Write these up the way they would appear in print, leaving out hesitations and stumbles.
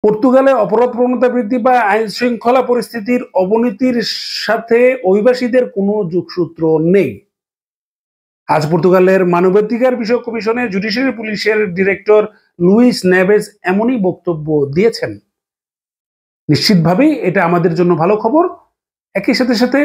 পর্তুগালে অপরাধ প্রবণতা বৃদ্ধি বা আইন শৃঙ্খলা পরিস্থিতির অবনতির সাথে অভিবাসীদের কোনো যোগসূত্র নেই। আজ পর্তুগালের মানবাধিকার বিষয়ক কমিশনে জুডিশিয়ারি পুলিশের ডিরেক্টর লুইস নেভেজ এমনই বক্তব্য দিয়েছেন। নিশ্চিতভাবেই এটা আমাদের জন্য ভালো খবর। একই সাথে সাথে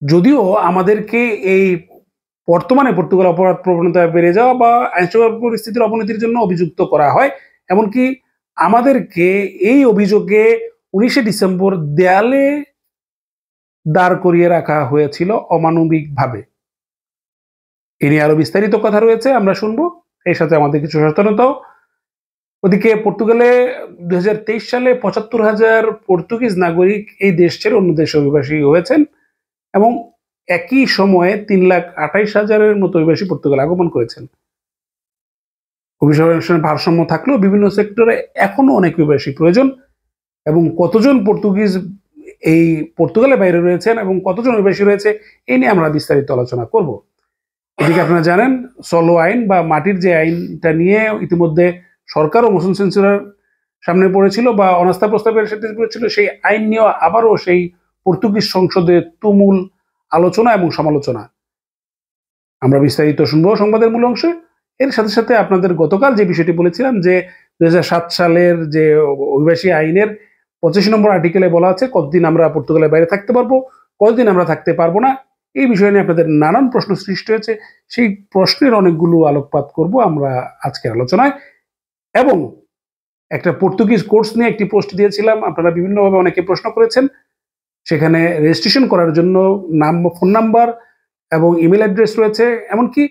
যদিও আমাদেরকে এই বর্তমানে পর্তুগাল অপরাধ প্রবণতা বেড়ে যাওয়া বা আইনশৃঙ্খলা পরিস্থিতির অবনতির জন্য অভিযুক্ত করা হয়, এমনকি আমাদেরকে এই অভিযোগে 19শে ডিসেম্বর দেয়ালে দাঁড় করিয়ে রাখা হয়েছিল অমানবিকভাবে। এ নিয়ে আরো বিস্তারিত কথা রয়েছে, আমরা শুনবো। এর সাথে আমাদের কিছু সচেতনতাও। ওদিকে পর্তুগালে 2023 সালে 75,000 পর্তুগিজ নাগরিক এই দেশ ছেড়ে অন্য দেশে অভিবাসী হয়েছেন এবং একই সময়ে 3,28,000-এর মতো অভিবাসী পর্তুগাল আগমন করেছেন। অভিবাসনের ভারসাম্য থাকলেও বিভিন্ন সেক্টরে এখনো অনেক অভিবাসী প্রয়োজন এবং কতজন পর্তুগিজ এই পর্তুগালের বাইরে রয়েছেন এবং কতজন অভিবাসী রয়েছে এই নিয়ে আমরা বিস্তারিত আলোচনা করব। এদিকে আপনারা জানেন সলো আইন বা মাটির যে আইনটা নিয়ে ইতিমধ্যে সরকার ও মোশন সেন্সরের সামনে পড়েছিল বা অনাস্থা প্রস্তাবের সাথে পড়েছিল, সেই আইন নিয়ে আবারও সেই পর্তুগিজ সংসদে তুমুল আলোচনা এবং সমালোচনা। আমরা বিস্তারিত শুনবো সংবাদের মূল অংশে। এর সাথে সাথে আপনাদের গতকাল যে বিষয়টি বলেছিলাম যে 2007 সালের যে অভিবাসী আইনের 25 নম্বর আর্টিকেলে বলা আছে কতদিন আমরা পর্তুগালের বাইরে থাকতে পারবো, কতদিন আমরা থাকতে পারবো না, এই বিষয় নিয়ে আপনাদের নানান প্রশ্ন সৃষ্টি হয়েছে। সেই প্রশ্নের অনেকগুলো আলোকপাত করব আমরা আজকের আলোচনায়। এবং একটা পর্তুগিজ কোর্স নিয়ে একটি পোস্ট দিয়েছিলাম, আপনারা বিভিন্নভাবে অনেকে প্রশ্ন করেছেন। সেখানে রেজিস্ট্রেশন করার জন্য নাম, ফোন নাম্বার এবং ইমেল অ্যাড্রেস রয়েছে, এমনকি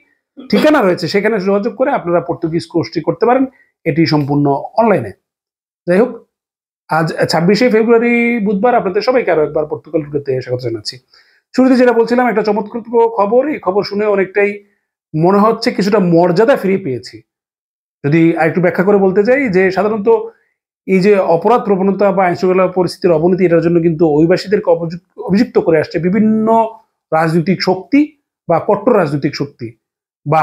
ঠিকানা রয়েছে, সেখানে যোগাযোগ করে আপনারা পর্তুগিজ কোর্সটি করতে পারেন। এটি সম্পূর্ণ অনলাইনে। যাই হোক, আজ 26শে ফেব্রুয়ারি বুধবার আপনাদের সবাইকে আরো একবার পর্তুগাল টুডেতে স্বাগত জানাচ্ছি। শুরুতে যেটা বলছিলাম, একটা চমৎকার খবর। এই খবর শুনে অনেকটাই মনে হচ্ছে কিছুটা মর্যাদা ফিরে পেয়েছি। যদি আরেকটু ব্যাখ্যা করে বলতে চাই যে সাধারণত এই যে অপরাধ প্রবণতা বা আইনশৃঙ্খলা পরিস্থিতির অবনতি, এটার জন্য কিন্তু অভিবাসীদেরকে অভিযুক্ত করে আসছে বিভিন্ন রাজনৈতিক শক্তি বা কট্টর রাজনৈতিক শক্তি বা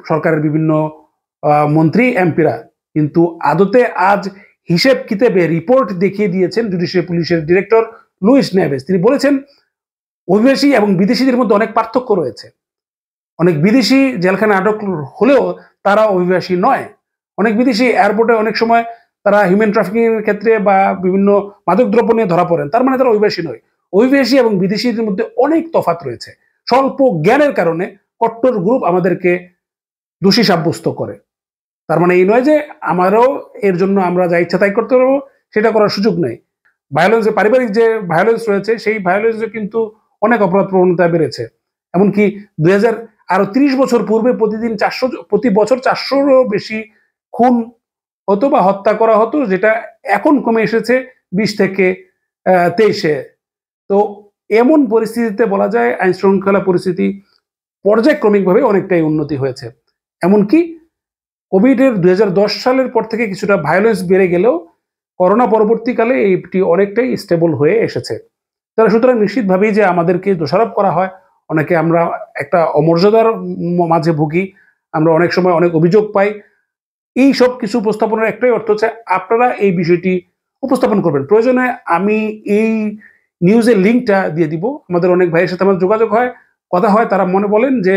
সরকারের বিভিন্ন মন্ত্রী এমপিরা। কিন্তু আদতে আজ হিসেব কিতাবে রিপোর্ট দেখিয়ে দিয়েছেন জুডিশিয়ারি পুলিশের ডিরেক্টর লুইস নেভেজ। তিনি বলেছেন অভিবাসী এবং বিদেশিদের মধ্যে অনেক পার্থক্য রয়েছে। অনেক বিদেশি জেলখানে আটক হলেও তারা অভিবাসী নয়। অনেক বিদেশি এয়ারপোর্টে অনেক সময় তারা হিউম্যান ট্রাফিকিং এর ক্ষেত্রে বা বিভিন্ন মাদকদ্রব্য নিয়ে ধরা পড়েন, তার মানে তারা অভিবাসী নয়। অভিবাসী এবং বিদেশিদের মধ্যে অনেক তফাৎ রয়েছে। স্বল্প জ্ঞানের কারণে কট্টর গ্রুপ আমাদেরকে দোষী সাব্যস্ত করে। তার মানে এই নয় যে আমারও এর জন্য আমরা যা ইচ্ছা তাই করতে পারবো, সেটা করার সুযোগ নেই। ভায়োলেন্স, পারিবারিক যে ভায়োলেন্স রয়েছে, সেই ভায়োলেন্সে কিন্তু অনেক অপরাধ প্রবণতা বেড়েছে। এমনকি 30 বছর পূর্বে প্রতি বছর 400-রও বেশি খুন হতো বা হত্যা করা হতো, যেটা এখন কমে এসেছে 20 থেকে 23-এ। তো এমন পরিস্থিতিতে বলা যায় আইন শৃঙ্খলা পরিস্থিতি পর্যায়ক্রমিকভাবে অনেকটাই উন্নতি হয়েছে। এমনকি কোভিডের 2010 সালের পর থেকে কিছুটা ভায়োলেন্স বেড়ে গেলেও করোনা পরবর্তীকালে এইটি অনেকটাই স্টেবল হয়ে এসেছে। তাহলে সুতরাং নিশ্চিতভাবেই যে আমাদেরকে দোষারোপ করা হয়, অনেকে আমরা একটা অমর্যাদার মাঝে ভুগি, আমরা অনেক সময় অনেক অভিযোগ পাই। এই সব কিছু উপস্থাপনের একটাই অর্থ হচ্ছে আপনারা এই বিষয়টি উপস্থাপন করবেন। প্রয়োজনে আমি এই নিউজের লিঙ্কটা দিয়ে দিব। আমাদের অনেক ভাইয়ের সাথে আমার যোগাযোগ হয়, কথা হয়, তারা মনে বলেন যে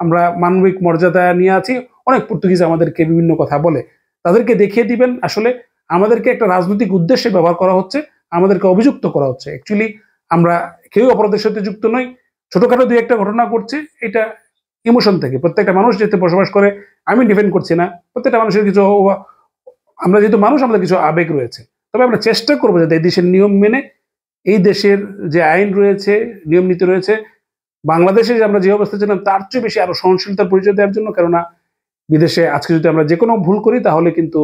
আমরা মানবিক মর্যাদা নিয়ে আছি। অনেক পর্তুগিজ আমাদেরকে বিভিন্ন কথা বলে, তাদেরকে দেখিয়ে দিবেন আসলে আমাদেরকে একটা রাজনৈতিক উদ্দেশ্যে ব্যবহার করা হচ্ছে, আমাদেরকে অভিযুক্ত করা হচ্ছে। অ্যাকচুয়ালি আমরা কেউ অপরাধের সাথে যুক্ত নই। ছোটখাটো দুই একটা ঘটনা ঘটছে, এটা ইমোশন থেকে। প্রত্যেকটা মানুষ যেতে বসবাস করে, আমি ডিফেন্ড করছি না, প্রত্যেকটা মানুষের কিছু, আমরা যেহেতু মানুষ, আমাদের কিছু আবেগ রয়েছে। তবে আমরা চেষ্টা করবো যাতে এই দেশের নিয়ম মেনে, এই দেশের যে আইন রয়েছে, নিয়ম নীতি রয়েছে, বাংলাদেশে যে আমরা যে অবস্থা ছিলাম তার চেয়ে বেশি আরো সহনশীলতার পরিচয় দেওয়ার জন্য। কেননা বিদেশে আজকে যদি আমরা যে কোনো ভুল করি তাহলে কিন্তু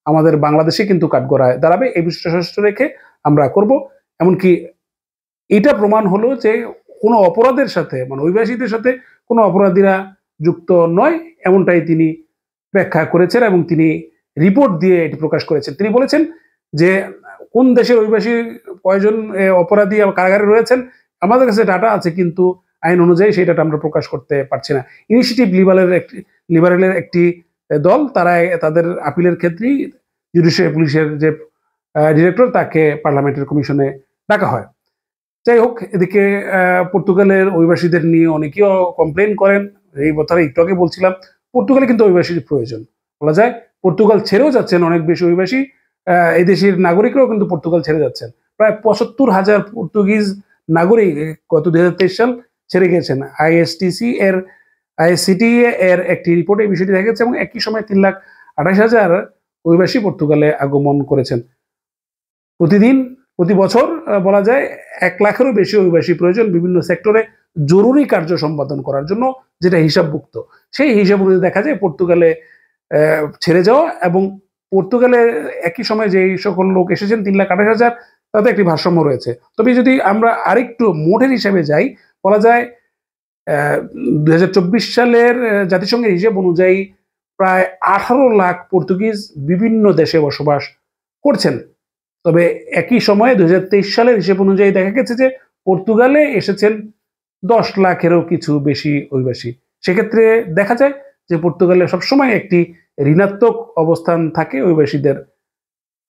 আমাদের বাংলাদেশে কিন্তু কাঠগড়ায় দাঁড়াবে। এই বিষয়টা ষষ্ঠ রেখে আমরা করব। এমনকি এটা প্রমাণ হলো যে কোনো অপরাধের সাথে, মানে অভিবাসীদের সাথে কোনো অপরাধীরা যুক্ত নয়, এমনটাই তিনি ব্যাখ্যা করেছেন এবং তিনি রিপোর্ট দিয়ে এটি প্রকাশ করেছেন। তিনি বলেছেন যে কোন দেশের অভিবাসী কয়জন অপরাধী কারাগারে রয়েছেন আমাদের কাছে ডাটা আছে, কিন্তু আইন অনুযায়ী সেই ডাটা আমরা প্রকাশ করতে পারছি না। ইনিশিয়েটিভ লিবারেলের একটি দল, তারা তাদের আপিলের ক্ষেত্রেই জুডিশিয়ারি পুলিশের যে ডিরেক্টর তাকে পার্লামেন্টের কমিশনে ডাকা হয়। যাই হোক, এদিকে পর্তুগালের অভিবাসীদের নিয়ে অনেকেও কমপ্লেন করেন। এই কথাটা একটু আগে বলছিলাম, পর্তুগালে কিন্তু অভিবাসীর প্রয়োজন। বলা যায় পর্তুগাল ছেড়েও যাচ্ছেন অনেক বেশি অভিবাসী, এই দেশের নাগরিকরাও কিন্তু পর্তুগাল ছেড়ে যাচ্ছেন। প্রায় ৭৫,০০০ পর্তুগিজ নাগরিক গত ২০২৩ সাল ছেড়ে গেছেন। আইএসসিটি এর একটি রিপোর্টে এই বিষয়টি দেখা গেছে, এবং একই সময় ৩,২৮,০০০ অভিবাসী পর্তুগালে আগমন করেছেন। প্রতি বছর বলা যায় ১ লাখেরও বেশি অভিবাসী প্রয়োজন বিভিন্ন সেক্টরে জরুরি কার্য সম্পাদন করার জন্য, যেটা হিসাবভুক্ত। সেই হিসাব অনুযায়ী দেখা যায় পর্তুগালে ছেড়ে যাওয়া এবং পর্তুগালে একই সময় যে সকল লোক এসেছেন ৩,২৮,০০০, তাতে একটি ভারসাম্য রয়েছে। তবে যদি আমরা আরেকটু মোটের হিসাবে যাই, বলা যায় ২০২৪ সালের জাতিসংঘের হিসাব অনুযায়ী প্রায় ১৮ লাখ পর্তুগিজ বিভিন্ন দেশে বসবাস করছেন। তবে একই সময়ে ২০২৩ সালের হিসেব অনুযায়ী দেখা গেছে যে পর্তুগালে এসেছেন ১০ লাখেরও কিছু বেশি অভিবাসী। সেক্ষেত্রে দেখা যায় যে পর্তুগালে সবসময় একটি ঋণাত্মক অবস্থান থাকে অভিবাসীদের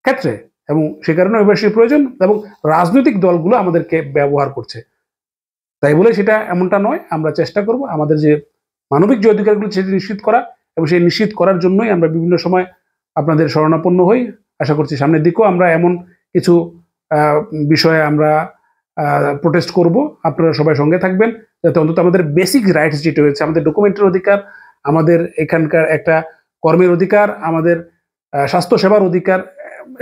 ক্ষেত্রে, এবং সে কারণে অভিবাসীর প্রয়োজন, এবং রাজনৈতিক দলগুলো আমাদেরকে ব্যবহার করছে। তাই বলে সেটা এমনটা নয়, আমরা চেষ্টা করব আমাদের যে মানবিক যে অধিকারগুলো সেটি নিশ্চিত করা, এবং সেই নিশ্চিত করার জন্যই আমরা বিভিন্ন সময় আপনাদের শরণাপন্ন হই। আশা করছি সামনের দিকেও আমরা এমন কিছু বিষয়ে আমরা প্রোটেস্ট করব। আপনারা সবাই সঙ্গে থাকবেন, যাতে অন্তত আমাদের বেসিক রাইটস যেটা রয়েছে, আমাদের ডকুমেন্টের অধিকার, আমাদের এখানকার একটা কর্মের অধিকার, আমাদের স্বাস্থ্য সেবার অধিকার,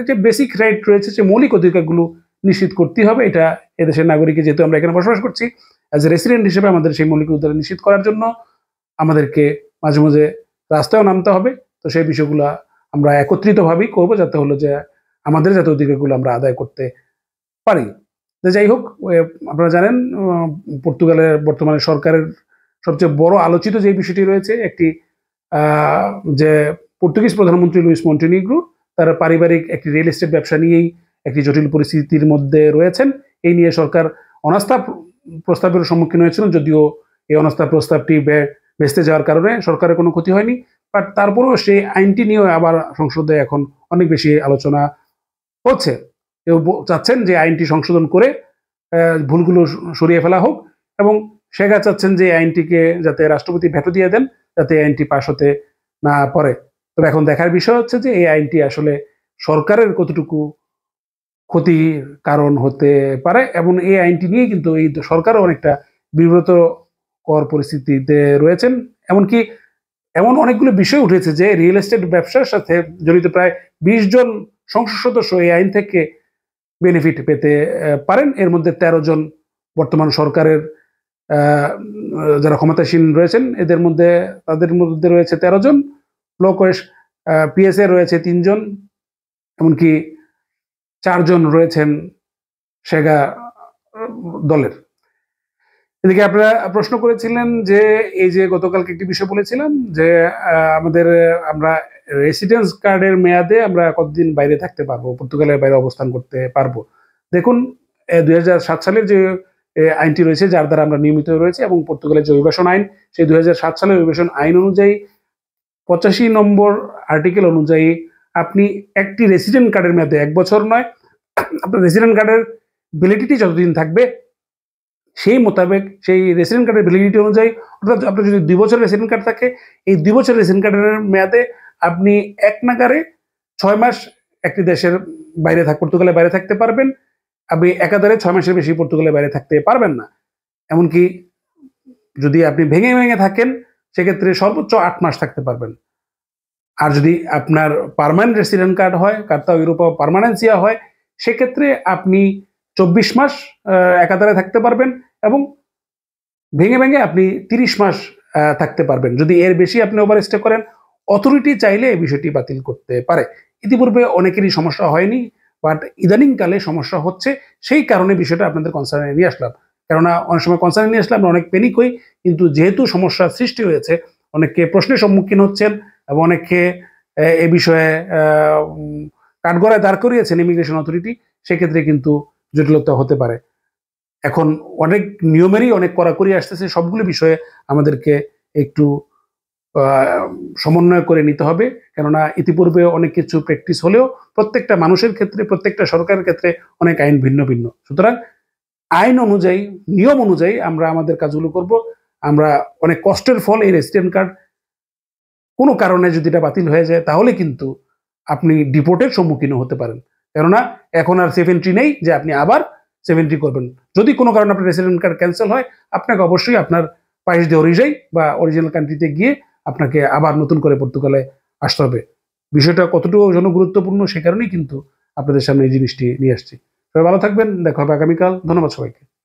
যে বেসিক রাইট রয়েছে, যে মৌলিক অধিকারগুলো নিশ্চিত করতে হবে। এটা এদেশের নাগরিক, যেহেতু আমরা এখানে বসবাস করছি অ্যাজ এ রেসিডেন্ট হিসেবে, আমাদের সেই মৌলিক অধিকার নিশ্চিত করার জন্য আমাদেরকে মাঝে মাঝে রাস্তায়ও নামতে হবে। তো সেই বিষয়গুলো আমরা একত্রিতভাবেই করব, যাতে হলো যে আমাদের যাতে অধিকারগুলো আমরা আদায় করতে পারি। যাই হোক, আপনারা জানেন পর্তুগালের বর্তমানে সরকারের সবচেয়ে বড় আলোচিত যে বিষয়টি রয়েছে, একটি যে পর্তুগিজ প্রধানমন্ত্রী লুইস মন্টেনিগ্রো তার পারিবারিক একটি রিয়েল এস্টেট ব্যবসা নিয়েই একটি জটিল পরিস্থিতির মধ্যে রয়েছেন। এই নিয়ে সরকার অনাস্থা প্রস্তাবের সম্মুখীন হয়েছিল, যদিও এই অনাস্থা প্রস্তাবটি ভেস্তে যাওয়ার কারণে সরকারের কোনো ক্ষতি হয়নি। বাট তারপরেও সেই আইনটি নিয়েও আবার সংসদে এখন অনেক বেশি আলোচনা হচ্ছে। কেউ চাচ্ছেন যে আইনটি সংশোধন করে ভুলগুলো সরিয়ে ফেলা হোক, এবং সেগা চাচ্ছেন যে আইনটিকে যাতে রাষ্ট্রপতি ভেটো দিয়ে দেন, যাতে আইনটি পাশ হতে না পারে। তবে এখন দেখার বিষয় হচ্ছে যে এই আইনটি আসলে সরকারের কতটুকু ক্ষতির কারণ হতে পারে, এবং এই আইনটি নিয়ে কিন্তু এই সরকারও অনেকটা বিব্রতকর পরিস্থিতিতে রয়েছেন। এমনকি এমন অনেকগুলো বিষয় উঠেছে যে রিয়েল এস্টেট ব্যবসার সাথে জড়িত প্রায় ২০ জন সংসদ সদস্য এই আইন থেকে বেনিফিট পেতে পারেন। এর মধ্যে ১৩ জন বর্তমান সরকারের যারা ক্ষমতাসীন রয়েছেন, তাদের মধ্যে রয়েছে ১৩ জন, ব্লকওয়েস পিএসএ রয়েছে ৩ জন, এমনকি ৪ জন রয়েছেন সেগা দলের। এদিকে আপনারা প্রশ্ন করেছিলেন যে এই যে গতকালকে একটি বিষয় বলেছিলাম যে আমরা রেসিডেন্স কার্ডের মেয়াদে আমরা কতদিন বাইরে থাকতে পারবো, পর্তুগালের বাইরে অবস্থান করতে পারবো। দেখুন, ২০০৭ সালের যে আইনটি রয়েছে, যার দ্বারা আমরা নিয়মিত রয়েছে, এবং পর্তুগালের যে অভিবাসন আইন, সেই ২০০৭ সালের অভিবাসন আইন অনুযায়ী ৮৫ নম্বর আর্টিকেল অনুযায়ী আপনি একটি রেসিডেন্ট কার্ডের মেয়াদে ১ বছর নয়, আপনার রেসিডেন্ট কার্ডের ভ্যালিডিটি যতদিন থাকবে সেই মোতাবেক, সেই রেসিডেন্ট কার্ডের ভ্যালিডিটি অনুযায়ী, অর্থাৎ আপনার যদি ২ বছর রেসিডেন্ট কার্ড থাকে, এই ২ বছর রেসিডেন্ট কার্ডের মেয়াদে আপনি এক নাগারে ৬ মাস একটি দেশের বাইরে পর্তুগালের বাইরে থাকতে পারবেন। আপনি একাধারে ৬ মাসের বেশি পর্তুগালের বাইরে থাকতে পারবেন না। এমনকি যদি আপনি ভেঙে ভেঙে থাকেন, সেক্ষেত্রে সর্বোচ্চ ৮ মাস থাকতে পারবেন। আর যদি আপনার পার্মানেন্ট রেসিডেন্ট কার্ড হয়, কার্তা ইউরোপা পার্মানেন্সিয়া হয়, সেক্ষেত্রে আপনি ২৪ মাস একাধারে থাকতে পারবেন, এবং ভেঙে ভেঙে আপনি ৩০ মাস থাকতে পারবেন। যদি এর বেশি আপনি ওভারস্টে করেন, অথরিটি চাইলে এই বিষয়টি বাতিল করতে পারে। ইতিপূর্বে অনেকেরই সমস্যা হয়নি, বাট ইদানিংকালে সমস্যা হচ্ছে। সেই কারণে বিষয়টা আপনাদের কনসার্নে নিয়ে আসলাম। কেননা অনেক সময় কনসার্নে নিয়ে আসলে আমরা অনেক প্যানিক হই, কিন্তু যেহেতু সমস্যার সৃষ্টি হয়েছে, অনেককে প্রশ্নের সম্মুখীন হচ্ছেন, এবং অনেককে এ বিষয়ে কাঠগড়ায় দাঁড় করিয়েছেন ইমিগ্রেশন অথরিটি, সেক্ষেত্রে কিন্তু জটিলতা হতে পারে। এখন অনেক নিয়মেরই অনেক কড়াকড়ি আসতেছে, সবগুলো বিষয়ে আমাদেরকে একটু সমন্বয় করে নিতে হবে, কেননা ইতিপূর্বে অনেক কিছু প্র্যাকটিস হলেও প্রত্যেকটা মানুষের ক্ষেত্রে, প্রত্যেকটা সরকারের ক্ষেত্রে অনেক আইন ভিন্ন ভিন্ন। সুতরাং আইন অনুযায়ী, নিয়ম অনুযায়ী আমরা আমাদের কাজগুলো করব। আমরা অনেক কষ্টের ফল এই রেসিডেন্ট কার্ড কোনো কারণে যদি এটা বাতিল হয়ে যায়, তাহলে কিন্তু আপনি ডিপোর্টের সম্মুখীন হতে পারেন, কেননা এখন আর 70 নেই যে আপনি আবার 70 করবেন। যদি কোনো কারণে আপনার রেসিডেন্ট কার্ড ক্যান্সেল হয়, আপনাকে অবশ্যই আপনার পাইস de অরিজাই বা অরিজিনাল কান্ট্রিতে গিয়ে আপনাকে আবার নতুন করে পর্তুগালে আসতে হবে। বিষয়টা কতটুকু জনগুরুত্বপূর্ণ সে কারণেই কিন্তু আপনাদের সামনে এই জিনিসটি নিয়ে আসছি। সবাই ভালো থাকবেন, দেখা হবে আগামীকাল। ধন্যবাদ সবাইকে।